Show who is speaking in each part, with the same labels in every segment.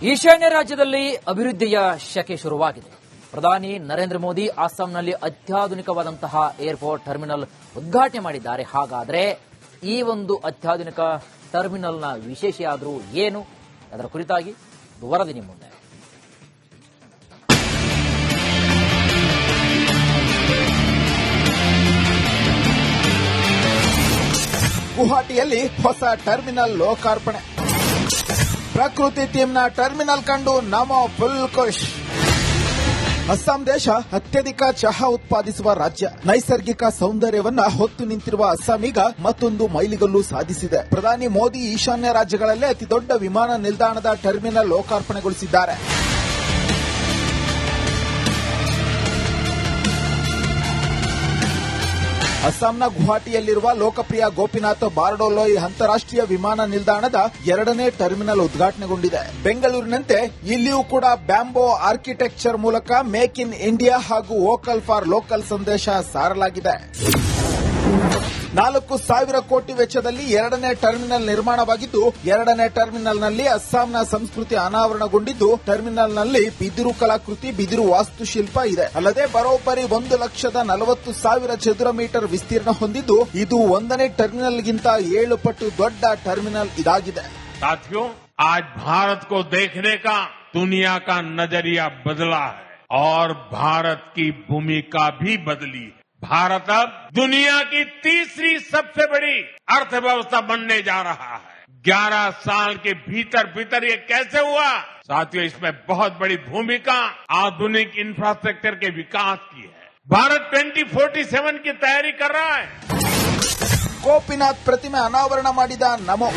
Speaker 1: ಈಶಾನ್ಯ ರಾಜ್ಯದಲ್ಲಿ ಅಭಿವೃದ್ಧಿಯ ಶಕೆ ಶುರುವಾಗಿದೆ. ಪ್ರಧಾನಿ ನರೇಂದ್ರ ಮೋದಿ ಅಸ್ಸಾಂನಲ್ಲಿ ಅತ್ಯಾಧುನಿಕವಾದಂತಹ ಏರ್ಪೋರ್ಟ್ ಟರ್ಮಿನಲ್ ಉದ್ಘಾಟನೆ ಮಾಡಿದ್ದಾರೆ. ಹಾಗಾದರೆ ಈ ಒಂದು ಅತ್ಯಾಧುನಿಕ ಟರ್ಮಿನಲ್ನ ವಿಶೇಷ ಆದರೂ ಏನು? ಅದರ ಕುರಿತಾಗಿ ವರದಿ ನಿಮ್ಮ ಮುಂದೆ.
Speaker 2: ಗುವಾಹಟಿಯಲ್ಲಿ ಹೊಸ ಟರ್ಮಿನಲ್ ಲೋಕಾರ್ಪಣೆ. ಪ್ರಕೃತಿ ಥೀಮ್ನ ಟರ್ಮಿನಲ್ ಕಂಡು ನಮೋ ಫುಲ್ ಖುಷ್. ಅಸ್ಸಾಂ ದೇಶ ಅತ್ಯಧಿಕ ಚಹಾ ಉತ್ಪಾದಿಸುವ ರಾಜ್ಯ. ನೈಸರ್ಗಿಕ ಸೌಂದರ್ಯವನ್ನ ಹೊತ್ತು ನಿಂತಿರುವ ಅಸ್ಸಾಂ ಈಗ ಮತ್ತೊಂದು ಮೈಲಿಗಲ್ಲು ಸಾಧಿಸಿದೆ. ಪ್ರಧಾನಿ ಮೋದಿ ಈಶಾನ್ಯ ರಾಜ್ಯಗಳಲ್ಲೇ ಅತಿದೊಡ್ಡ ವಿಮಾನ ನಿಲ್ದಾಣದ ಟರ್ಮಿನಲ್ ಲೋಕಾರ್ಪಣೆಗೊಳಿಸಿದ್ದಾರೆ. ಅಸ್ಸಾಂನ ಗುವಾಹಟಿಯಲ್ಲಿರುವ ಲೋಕಪ್ರಿಯ ಗೋಪಿನಾಥ್ ಬಾರ್ಡೋಲೋಯ್ ಅಂತಾರಾಷ್ಟ್ರೀಯ ವಿಮಾನ ನಿಲ್ದಾಣದ 2ನೇ ಟರ್ಮಿನಲ್ ಉದ್ಘಾಟನೆಗೊಂಡಿದೆ. ಬೆಂಗಳೂರಿನಂತೆ ಇಲ್ಲಿಯೂ ಕೂಡ ಬ್ಯಾಂಬೋ ಆರ್ಕಿಟೆಕ್ಚರ್ ಮೂಲಕ ಮೇಕ್ ಇನ್ ಇಂಡಿಯಾ ಹಾಗೂ ವೋಕಲ್ ಫಾರ್ ಲೋಕಲ್ ಸಂದೇಶ ಸಾರಲಾಗಿದೆ. 4,000 ಕೋಟಿ ವೆಚ್ಚದಲ್ಲಿ 2ನೇ ಟರ್ಮಿನಲ್ ನಿರ್ಮಾಣವಾಗಿದ್ದು, 2ನೇ ಟರ್ಮಿನಲ್ನಲ್ಲಿ ಅಸ್ಸಾಂನ ಸಂಸ್ಕೃತಿ ಅನಾವರಣಗೊಂಡಿದ್ದು, ಟರ್ಮಿನಲ್ನಲ್ಲಿ ಬಿದಿರು ಕಲಾಕೃತಿ, ಬಿದಿರು ವಾಸ್ತುಶಿಲ್ಪ ಇದೆ. ಅಲ್ಲದೆ ಬರೋಬ್ಬರಿ 1,40,000 ಚದುರ ಮೀಟರ್ ವಿಸ್ತೀರ್ಣ ಹೊಂದಿದ್ದು, ಇದು 1ನೇ ಟರ್ಮಿನಲ್ಗಿಂತ 7 ಪಟ್ಟು ದೊಡ್ಡ ಟರ್ಮಿನಲ್ ಇದಾಗಿದೆ.
Speaker 3: साथियों, आज भारत को देखने का दुनिया का नजरिया बदला है और भारत की भूमिका भी बदली है. भारत अब दुनिया की तीसरी सबसे बड़ी अर्थव्यवस्था बनने जा रहा है. 11 साल के भीतर ये कैसे हुआ? साथियों, इसमें बहुत बड़ी भूमिका आधुनिक इंफ्रास्ट्रक्चर के विकास की है. भारत 2047 की तैयारी कर रहा है.
Speaker 2: ಗೋಪಿನಾಥ್ ಪ್ರತಿಮೆ ಅನಾವರಣ ಮಾಡಿದ ನಮೋ.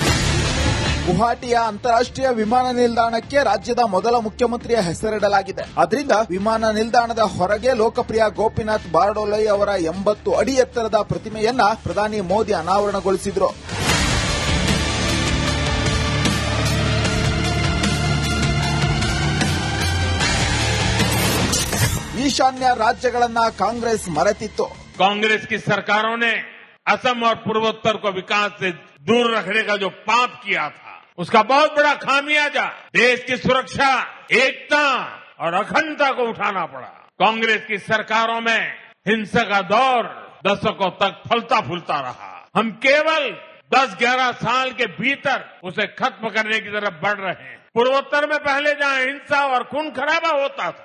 Speaker 2: ಗುವಾಹಟಿಯ ಅಂತಾರಾಷ್ಟ್ರೀಯ ವಿಮಾನ ನಿಲ್ದಾಣಕ್ಕೆ ರಾಜ್ಯದ ಮೊದಲ ಮುಖ್ಯಮಂತ್ರಿಯ ಹೆಸರಿಡಲಾಗಿದೆ. ಅದರಿಂದ ವಿಮಾನ ನಿಲ್ದಾಣದ ಹೊರಗೆ ಲೋಕಪ್ರಿಯ ಗೋಪಿನಾಥ್ ಬಾರ್ಡೋಲೋಯ್ ಅವರ 80 ಅಡಿ ಎತ್ತರದ ಪ್ರತಿಮೆಯನ್ನ ಪ್ರಧಾನಿ ಮೋದಿ ಅನಾವರಣಗೊಳಿಸಿದರು. ಈಶಾನ್ಯ ರಾಜ್ಯಗಳನ್ನ ಕಾಂಗ್ರೆಸ್ ಮರೆತಿತ್ತು.
Speaker 3: कांग्रेस की सरकारों ने असम और पूर्वोत्तर को विकास से दूर रखने का जो पाप किया था, उसका बहुत बड़ा खामियाजा देश की सुरक्षा, एकता और अखंडता को उठाना पड़ा. कांग्रेस की सरकारों में हिंसा का दौर दशकों तक फलता फूलता रहा. हम केवल 10-11 साल के भीतर उसे खत्म करने की तरफ बढ़ रहे हैं. पूर्वोत्तर में पहले जहां हिंसा और खून खराबा होता था,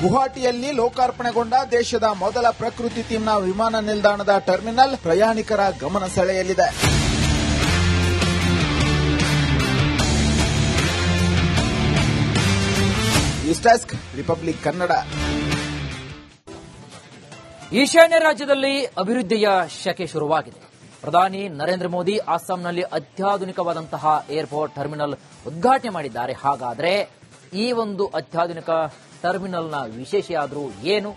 Speaker 2: ಗುವಾಹಟಿಯಲ್ಲಿ ಲೋಕಾರ್ಪಣೆಗೊಂಡ ದೇಶದ ಮೊದಲ ಪ್ರಕೃತಿ ಥೀಮ್ನ ವಿಮಾನ ನಿಲ್ದಾಣದ ಟರ್ಮಿನಲ್ ಪ್ರಯಾಣಿಕರ ಗಮನ ಸೆಳೆಯಲಿದೆ. News desk, Republic Kannada.
Speaker 1: ಈಶಾನ್ಯ ರಾಜ್ಯದಲ್ಲಿ ಅಭಿವೃದ್ಧಿಯ ಶಕೆ ಶುರುವಾಗಿದೆ. ಪ್ರಧಾನಿ ನರೇಂದ್ರ ಮೋದಿ ಅಸ್ಸಾಂನಲ್ಲಿ ಅತ್ಯಾಧುನಿಕವಾದಂತಹ ಏರ್ಪೋರ್ಟ್ ಟರ್ಮಿನಲ್ ಉದ್ಘಾಟನೆ ಮಾಡಿದ್ದಾರೆ. ಹಾಗಾದರೆ ಈ ಒಂದು ಅತ್ಯಾಧುನಿಕ ಟರ್ಮಿನಲ್ನ ವಿಶೇಷ ಆದರೂ ಏನು?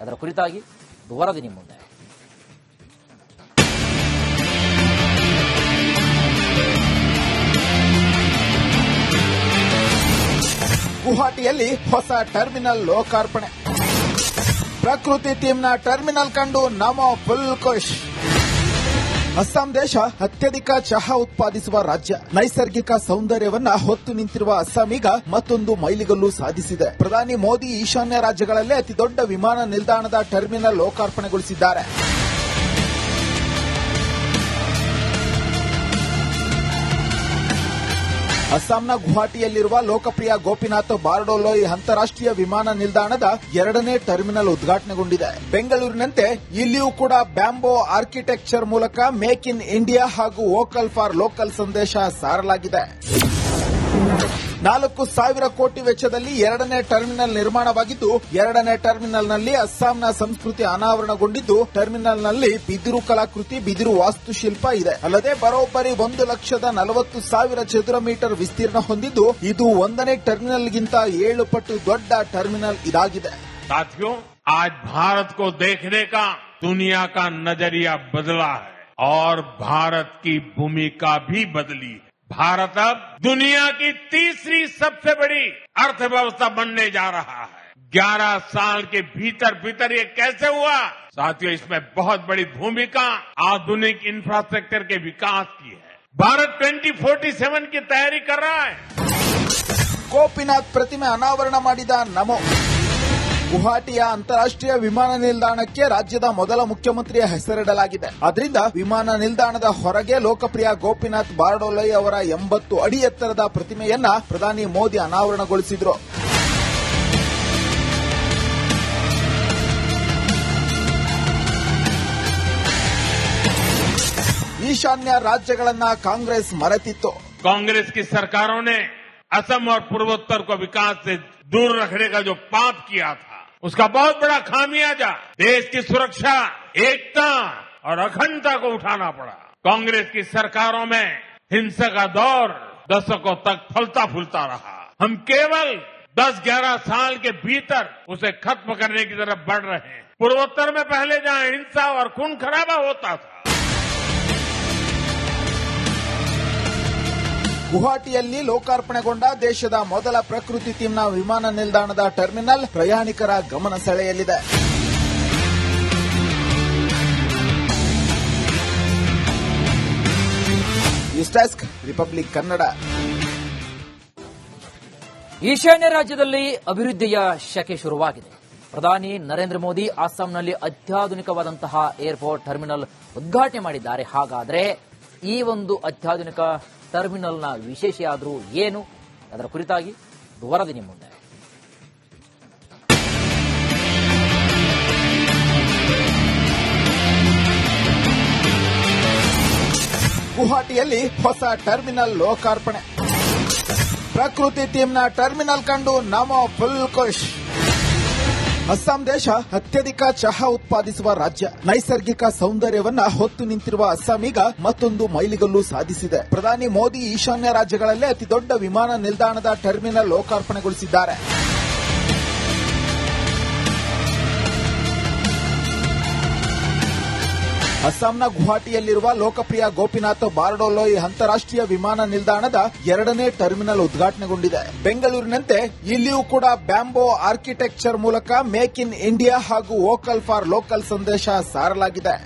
Speaker 1: ಅದರ ಕುರಿತಾಗಿ ವರದಿ ನಿಮ್ಮ ಮುಂದೆ.
Speaker 2: ಗುವಾಹಟಿಯಲ್ಲಿ ಹೊಸ ಟರ್ಮಿನಲ್ ಲೋಕಾರ್ಪಣೆ. ಪ್ರಕೃತಿ ಥೀಮ್ನ ಟರ್ಮಿನಲ್ ಕಂಡು ನಮೋ ಫುಲ್ ಖುಷ್. ಅಸ್ಸಾಂ ದೇಶ ಅತ್ಯಧಿಕ ಚಹಾ ಉತ್ಪಾದಿಸುವ ರಾಜ್ಯ. ನೈಸರ್ಗಿಕ ಸೌಂದರ್ಯವನ್ನ ಹೊತ್ತು ನಿಂತಿರುವ ಅಸ್ಸಾಂ ಈಗ ಮತ್ತೊಂದು ಮೈಲಿಗಲ್ಲು ಸಾಧಿಸಿದೆ. ಪ್ರಧಾನಿ ಮೋದಿ ಈಶಾನ್ಯ ರಾಜ್ಯಗಳಲ್ಲೇ ಅತಿದೊಡ್ಡ ವಿಮಾನ ನಿಲ್ದಾಣದ ಟರ್ಮಿನಲ್ ಲೋಕಾರ್ಪಣೆಗೊಳಿಸಿದ್ದಾರೆ. ಅಸ್ಸಾಂನ ಗುವಾಹಟಿಯಲ್ಲಿರುವ ಲೋಕಪ್ರಿಯ ಗೋಪಿನಾಥ್ ಬಾರ್ಡೋಲೋಯ್ ಅಂತಾರಾಷ್ಟ್ರೀಯ ವಿಮಾನ ನಿಲ್ದಾಣದ 2ನೇ ಟರ್ಮಿನಲ್ ಉದ್ಘಾಟನೆಗೊಂಡಿದೆ. ಬೆಂಗಳೂರಿನಂತೆ ಇಲ್ಲಿಯೂ ಕೂಡ ಬ್ಯಾಂಬೋ ಆರ್ಕಿಟೆಕ್ಚರ್ ಮೂಲಕ ಮೇಕ್ ಇನ್ ಇಂಡಿಯಾ ಹಾಗೂ ವೋಕಲ್ ಫಾರ್ ಲೋಕಲ್ ಸಂದೇಶ ಸಾರಲಾಗಿದೆ. 4,000 ಕೋಟಿ ವೆಚ್ಚದಲ್ಲಿ 2ನೇ ಟರ್ಮಿನಲ್ ನಿರ್ಮಾಣವಾಗಿದ್ದು, 2ನೇ ಟರ್ಮಿನಲ್ನಲ್ಲಿ ಅಸ್ಸಾಂನ ಸಂಸ್ಕೃತಿ ಅನಾವರಣಗೊಂಡಿದ್ದು, ಟರ್ಮಿನಲ್ನಲ್ಲಿ ಬಿದಿರು ಕಲಾಕೃತಿ, ಬಿದಿರು ವಾಸ್ತುಶಿಲ್ಪ ಇದೆ. ಅಲ್ಲದೆ ಬರೋಬ್ಬರಿ 1,40,000 ಚದುರ ಮೀಟರ್ ವಿಸ್ತೀರ್ಣ ಹೊಂದಿದ್ದು, ಇದು 1ನೇ ಟರ್ಮಿನಲ್ಗಿಂತ 7 ಪಟ್ಟು ದೊಡ್ಡ ಟರ್ಮಿನಲ್ ಇದಾಗಿದೆ.
Speaker 3: साथियों, आज भारत को देखने का दुनिया का नजरिया बदला है और भारत की भूमिका भी बदली है. भारत अब दुनिया की तीसरी सबसे बड़ी अर्थव्यवस्था बनने जा रहा है. 11 साल के भीतर ये कैसे हुआ? साथियों, इसमें बहुत बड़ी भूमिका आधुनिक इंफ्रास्ट्रक्चर के विकास की है. भारत 2047 की तैयारी कर रहा है।
Speaker 2: ಗೋಪಿನಾಥ್ ಪ್ರತಿಮೆ ಅನಾವರಣ ಮಾಡಿದ ನಮೋ. ಗುವಾಹಟಿಯ ಅಂತಾರಾಷ್ಟ್ರೀಯ ವಿಮಾನ ನಿಲ್ದಾಣಕ್ಕೆ ರಾಜ್ಯದ ಮೊದಲ ಮುಖ್ಯಮಂತ್ರಿಯ ಹೆಸರಿಡಲಾಗಿದೆ. ಅದರಿಂದ ವಿಮಾನ ನಿಲ್ದಾಣದ ಹೊರಗೆ ಲೋಕಪ್ರಿಯ ಗೋಪಿನಾಥ್ ಬಾರ್ಡೋಲೈ ಅವರ 80 ಅಡಿ ಎತ್ತರದ ಪ್ರತಿಮೆಯನ್ನ ಪ್ರಧಾನಿ ಮೋದಿ ಅನಾವರಣಗೊಳಿಸಿದರು. ಈಶಾನ್ಯ ರಾಜ್ಯಗಳನ್ನ ಕಾಂಗ್ರೆಸ್ ಮರೆತಿತ್ತು.
Speaker 3: कांग्रेस की सरकारों ने असम और पूर्वोत्तर को विकास से दूर रखने का जो पाप किया था, उसका बहुत बड़ा खामियाजा देश की सुरक्षा, एकता और अखंडता को उठाना पड़ा। कांग्रेस की सरकारों में हिंसा का दौर दशकों तक फलता फूलता रहा। हम केवल 10-11 साल के भीतर उसे खत्म करने की तरफ बढ़ रहे हैं। पूर्वोत्तर में पहले जहां हिंसा और खून खराबा होता था,
Speaker 2: ಗುವಾಹಟಿಯಲ್ಲಿ ಲೋಕಾರ್ಪಣೆಗೊಂಡ ದೇಶದ ಮೊದಲ ಪ್ರಕೃತಿ ಥೀಮ್ನ ವಿಮಾನ ನಿಲ್ದಾಣದ ಟರ್ಮಿನಲ್ ಪ್ರಯಾಣಿಕರ ಗಮನ ಸೆಳೆಯಲಿದೆ. News desk, Republic Kannada.
Speaker 1: ಈಶಾನ್ಯ ರಾಜ್ಯದಲ್ಲಿ ಅಭಿವೃದ್ಧಿಯ ಶಕೆ ಶುರುವಾಗಿದೆ. ಪ್ರಧಾನಿ ನರೇಂದ್ರ ಮೋದಿ ಅಸ್ಸಾಂನಲ್ಲಿ ಅತ್ಯಾಧುನಿಕವಾದಂತಹ ಏರ್ಪೋರ್ಟ್ ಟರ್ಮಿನಲ್ ಉದ್ಘಾಟನೆ ಮಾಡಿದ್ದಾರೆ. ಹಾಗಾದರೆ ಈ ಒಂದು ಅತ್ಯಾಧುನಿಕ ಟರ್ಮಿನಲ್ನ ವಿಶೇಷ ಏನು? ಅದರ ಕುರಿತಾಗಿ ವರದಿ ನಿಮ್ಮ ಮುಂದೆ.
Speaker 2: ಗುವಾಹಟಿಯಲ್ಲಿ ಹೊಸ ಟರ್ಮಿನಲ್ ಲೋಕಾರ್ಪಣೆ. ಪ್ರಕೃತಿ ಥೀಮ್ನ ಟರ್ಮಿನಲ್ ಕಂಡು ನಮೋ ಫುಲ್ ಖುಷ್. ಅಸ್ಸಾಂ ದೇಶ ಅತ್ಯಧಿಕ ಚಹಾ ಉತ್ಪಾದಿಸುವ ರಾಜ್ಯ. ನೈಸರ್ಗಿಕ ಸೌಂದರ್ಯವನ್ನ ಹೊತ್ತು ನಿಂತಿರುವ ಅಸ್ಸಾಂ ಈಗ ಮತ್ತೊಂದು ಮೈಲಿಗಲ್ಲು ಸಾಧಿಸಿದೆ. ಪ್ರಧಾನಿ ಮೋದಿ ಈಶಾನ್ಯ ರಾಜ್ಯಗಳಲ್ಲೇ ಅತಿದೊಡ್ಡ ವಿಮಾನ ನಿಲ್ದಾಣದ ಟರ್ಮಿನಲ್ ಲೋಕಾರ್ಪಣೆಗೊಳಿಸಿದ್ದಾರೆ. ಅಸ್ಸಾಂನ ಗುವಾಹಟಿಯಲ್ಲಿರುವ ಲೋಕಪ್ರಿಯ ಗೋಪಿನಾಥ್ ಬಾರ್ಡೋಲೋಯ್ ಅಂತಾರಾಷ್ಟ್ರೀಯ ವಿಮಾನ ನಿಲ್ದಾಣದ 2ನೇ ಟರ್ಮಿನಲ್ ಉದ್ಘಾಟನೆಗೊಂಡಿದೆ. ಬೆಂಗಳೂರಿನಂತೆ ಇಲ್ಲಿಯೂ ಕೂಡ ಬ್ಯಾಂಬೋ ಆರ್ಕಿಟೆಕ್ಚರ್ ಮೂಲಕ ಮೇಕ್ ಇನ್ ಇಂಡಿಯಾ ಹಾಗೂ ವೋಕಲ್ ಫಾರ್ ಲೋಕಲ್ ಸಂದೇಶ ಸಾರಲಾಗಿದೆ.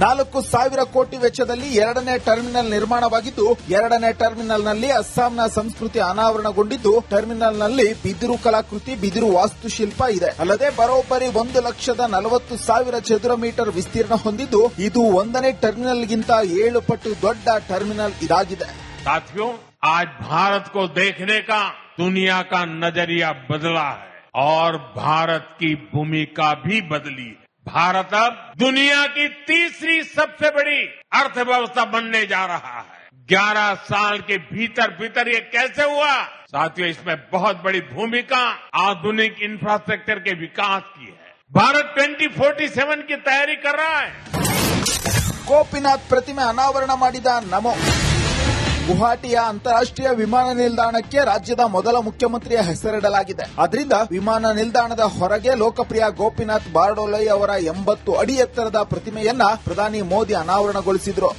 Speaker 2: 4,000 ಕೋಟಿ ವೆಚ್ಚದಲ್ಲಿ 2ನೇ ಟರ್ಮಿನಲ್ ನಿರ್ಮಾಣವಾಗಿದ್ದು, 2ನೇ ಟರ್ಮಿನಲ್ನಲ್ಲಿ ಅಸ್ಸಾಂನ ಸಂಸ್ಕೃತಿ ಅನಾವರಣಗೊಂಡಿದ್ದು, ಟರ್ಮಿನಲ್ನಲ್ಲಿ ಬಿದಿರು ಕಲಾಕೃತಿ, ಬಿದಿರು ವಾಸ್ತುಶಿಲ್ಪ ಇದೆ. ಅಲ್ಲದೆ ಬರೋಬ್ಬರಿ 1,40,000 ಚದುರ ಮೀಟರ್ ವಿಸ್ತೀರ್ಣ ಹೊಂದಿದ್ದು, ಇದು 1ನೇ ಟರ್ಮಿನಲ್ಗಿಂತ 7 ಪಟ್ಟು ದೊಡ್ಡ ಟರ್ಮಿನಲ್ ಇದಾಗಿದೆ.
Speaker 3: साथियों, आज भारत को देखने का दुनिया का नजरिया बदला है और भारत की भूमिका भी बदली है। भारत अब दुनिया की तीसरी सबसे बड़ी अर्थव्यवस्था बनने जा रहा है। 11 साल के भीतर ये कैसे हुआ? साथियों, इसमें बहुत बड़ी भूमिका आधुनिक इंफ्रास्ट्रक्चर के विकास की है। भारत 2047 की तैयारी कर रहा है।
Speaker 2: ಗೋಪಿನಾಥ್ ಪ್ರತಿಮೆ ಅನಾವರಣ ಮಾಡಿದ ನಮೋ. ಗುವಾಹಟಿಯ ಅಂತಾರಾಷ್ಟ್ರೀಯ ವಿಮಾನ ನಿಲ್ದಾಣಕ್ಕೆ ರಾಜ್ಯದ ಮೊದಲ ಮುಖ್ಯಮಂತ್ರಿಯ ಹೆಸರಿಡಲಾಗಿದೆ. ಅದರಿಂದ ವಿಮಾನ ನಿಲ್ದಾಣದ ಹೊರಗೆ ಲೋಕಪ್ರಿಯ ಗೋಪಿನಾಥ್ ಬಾರ್ಡೋಲೈ ಅವರ 80 ಅಡಿ ಎತ್ತರದ ಪ್ರತಿಮೆಯನ್ನ ಪ್ರಧಾನಿ ಮೋದಿ ಅನಾವರಣಗೊಳಿಸಿದರು.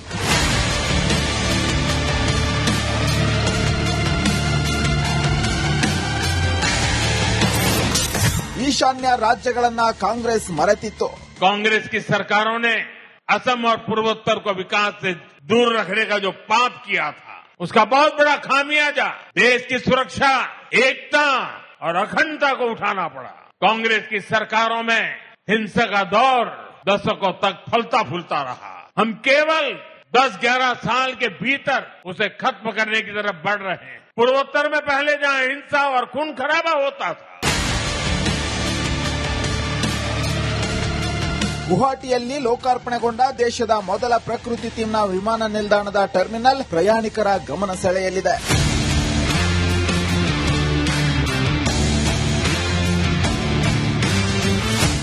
Speaker 2: ಈಶಾನ್ಯ ರಾಜ್ಯಗಳನ್ನ ಕಾಂಗ್ರೆಸ್ ಮರೆತಿತ್ತು.
Speaker 3: कांग्रेस की सरकारों ने असम और पूर्वोत्तर को विकास से दूर रखने का जो पाप किया था, उसका बहुत बड़ा खामियाजा देश की सुरक्षा, एकता और अखंडता को उठाना पड़ा। कांग्रेस की सरकारों में हिंसा का दौर दशकों तक फलता फूलता रहा। हम केवल 10-11 साल के भीतर उसे खत्म करने की तरफ बढ़ रहे हैं। पूर्वोत्तर में पहले जहां हिंसा और खून खराबा होता था,
Speaker 2: ಗುವಾಹಟಿಯಲ್ಲಿ ಲೋಕಾರ್ಪಣೆಗೊಂಡ ದೇಶದ ಮೊದಲ ಪ್ರಕೃತಿ ಥೀಮ್ನ ವಿಮಾನ ನಿಲ್ದಾಣದ ಟರ್ಮಿನಲ್ ಪ್ರಯಾಣಿಕರ ಗಮನ ಸೆಳೆಯಲಿದೆ.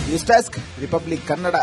Speaker 2: News desk, Republic Kannada.